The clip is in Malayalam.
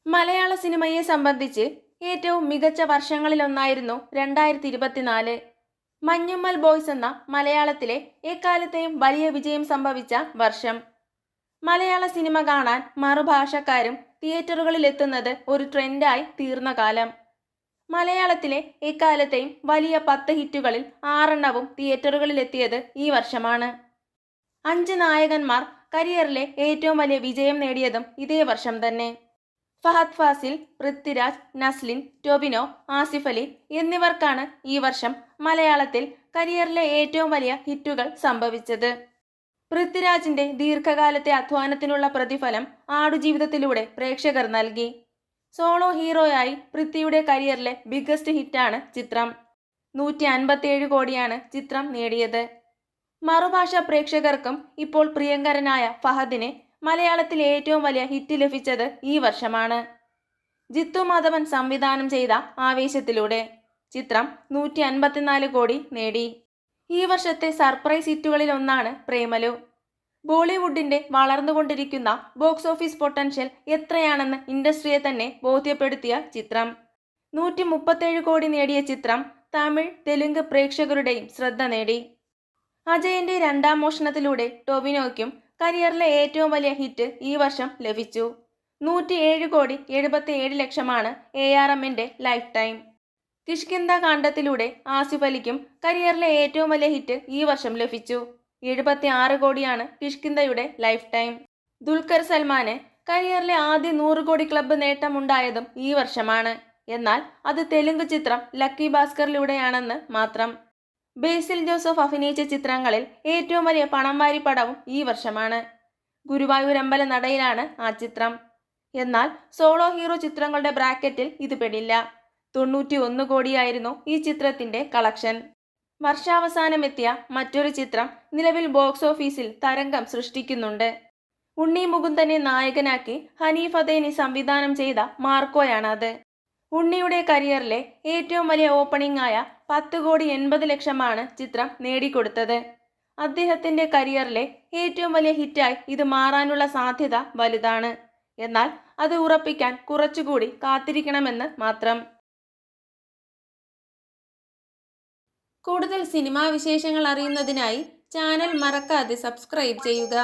മലയാള സിനിമയെ സംബന്ധിച്ച് ഏറ്റവും മികച്ച വർഷങ്ങളിലൊന്നായിരുന്നു 2024. മഞ്ഞുമ്മൽ ബോയ്സ് എന്ന മലയാളത്തിലെ എക്കാലത്തെയും വലിയ വിജയം സംഭവിച്ച വർഷം. മലയാള സിനിമ കാണാൻ മറുഭാഷക്കാരും തിയേറ്ററുകളിൽ എത്തുന്നത് ഒരു ട്രെൻഡായി തീർന്ന കാലം. മലയാളത്തിലെ എക്കാലത്തെയും വലിയ 10 ഹിറ്റുകളിൽ 6 തിയേറ്ററുകളിലെത്തിയത് ഈ വർഷമാണ്. 5 നായകന്മാർ കരിയറിലെ ഏറ്റവും വലിയ വിജയം നേടിയതും ഇതേ വർഷം തന്നെ. ഫഹദ് ഫാസിൽ, പൃഥ്വിരാജ്, നസ്ലിൻ, ടൊവിനോ, ആസിഫ് അലി എന്നിവർക്കാണ് ഈ വർഷം മലയാളത്തിൽ കരിയറിലെ ഏറ്റവും വലിയ ഹിറ്റുകൾ സംഭവിച്ചത്. പൃഥ്വിരാജിന്റെ ദീർഘകാലത്തെ അധ്വാനത്തിനുള്ള പ്രതിഫലം ആടുജീവിതത്തിലൂടെ പ്രേക്ഷകർ നൽകി. സോളോ ഹീറോയായി പൃഥ്വിയുടെ കരിയറിലെ ബിഗ്ഗസ്റ്റ് ഹിറ്റാണ് ചിത്രം. 157 കോടിയാണ് ചിത്രം നേടിയത്. മറുഭാഷാ പ്രേക്ഷകർക്കും ഇപ്പോൾ പ്രിയങ്കരനായ ഫഹദിന് മലയാളത്തിൽ ഏറ്റവും വലിയ ഹിറ്റ് ലഭിച്ചത് ഈ വർഷമാണ്. ജിത്തു മാധവൻ സംവിധാനം ചെയ്ത ആവേശത്തിലൂടെ ചിത്രം 154 കോടി നേടി. ഈ വർഷത്തെ സർപ്രൈസ് ഹിറ്റുകളിൽ ഒന്നാണ് പ്രേമലു. ബോളിവുഡിന്റെ വളർന്നുകൊണ്ടിരിക്കുന്ന ബോക്സ് ഓഫീസ് പൊട്ടൻഷ്യൽ എത്രയാണെന്ന് ഇൻഡസ്ട്രിയെ തന്നെ ബോധ്യപ്പെടുത്തിയ ചിത്രം. 137 കോടി നേടിയ ചിത്രം തമിഴ്, തെലുങ്ക് പ്രേക്ഷകരുടെയും ശ്രദ്ധ നേടി. അജയന്റെ രണ്ടാം മോഷണത്തിലൂടെ ടൊവിനോയ്ക്കും കരിയറിലെ ഏറ്റവും വലിയ ഹിറ്റ് ഈ വർഷം ലഭിച്ചു. 107 കോടി 77 ലക്ഷമാണ് ARMന്റെ ലൈഫ് ടൈം. കിഷ്കിന്ധ കാണ്ഡത്തിലൂടെ ആസിഫ് അലിക്കും കരിയറിലെ ഏറ്റവും വലിയ ഹിറ്റ് ഈ വർഷം ലഭിച്ചു. 76 കോടിയാണ് കിഷ്കിന്ധയുടെ ലൈഫ് ടൈം. ദുൽഖർ സൽമാന് കരിയറിലെ ആദ്യ 100 കോടി ക്ലബ്ബ് നേട്ടമുണ്ടായതും ഈ വർഷമാണ്. എന്നാൽ അത് തെലുങ്ക് ചിത്രം ലക്കി ഭാസ്കറിലൂടെയാണെന്ന് മാത്രം. ബേസിൽ ജോസഫ് അഭിനയിച്ച ചിത്രങ്ങളിൽ ഏറ്റവും വലിയ പണം വാരി പടവും ഈ വർഷമാണ്. ഗുരുവായൂർ അമ്പല നടയിലാണ് ആ ചിത്രം. എന്നാൽ സോളോ ഹീറോ ചിത്രങ്ങളുടെ ബ്രാക്കറ്റിൽ ഇത് പെടില്ല. 91 കോടിയായിരുന്നു ഈ ചിത്രത്തിന്റെ കളക്ഷൻ. വർഷാവസാനം എത്തിയ മറ്റൊരു ചിത്രം നിലവിൽ ബോക്സ് ഓഫീസിൽ തരംഗം സൃഷ്ടിക്കുന്നുണ്ട്. ഉണ്ണി മുകുന്ദനെ നായകനാക്കി ഹനീഫ് അദേനി സംവിധാനം ചെയ്ത മാർക്കോയാണ് അത്. ഉണ്ണിയുടെ കരിയറിലെ ഏറ്റവും വലിയ ഓപ്പണിംഗ് ആയ 10 കോടി 80 ലക്ഷമാണ് ചിത്രം നേടിക്കൊടുത്തത്. അദ്ദേഹത്തിന്റെ കരിയറിലെ ഏറ്റവും വലിയ ഹിറ്റായി ഇത് മാറാനുള്ള സാധ്യത വലുതാണ്. എന്നാൽ അത് ഉറപ്പിക്കാൻ കുറച്ചുകൂടി കാത്തിരിക്കണമെന്ന് മാത്രം. കൂടുതൽ സിനിമാ വിശേഷങ്ങൾ അറിയുന്നതിനായി ചാനൽ മറക്കാതെ സബ്സ്ക്രൈബ് ചെയ്യുക.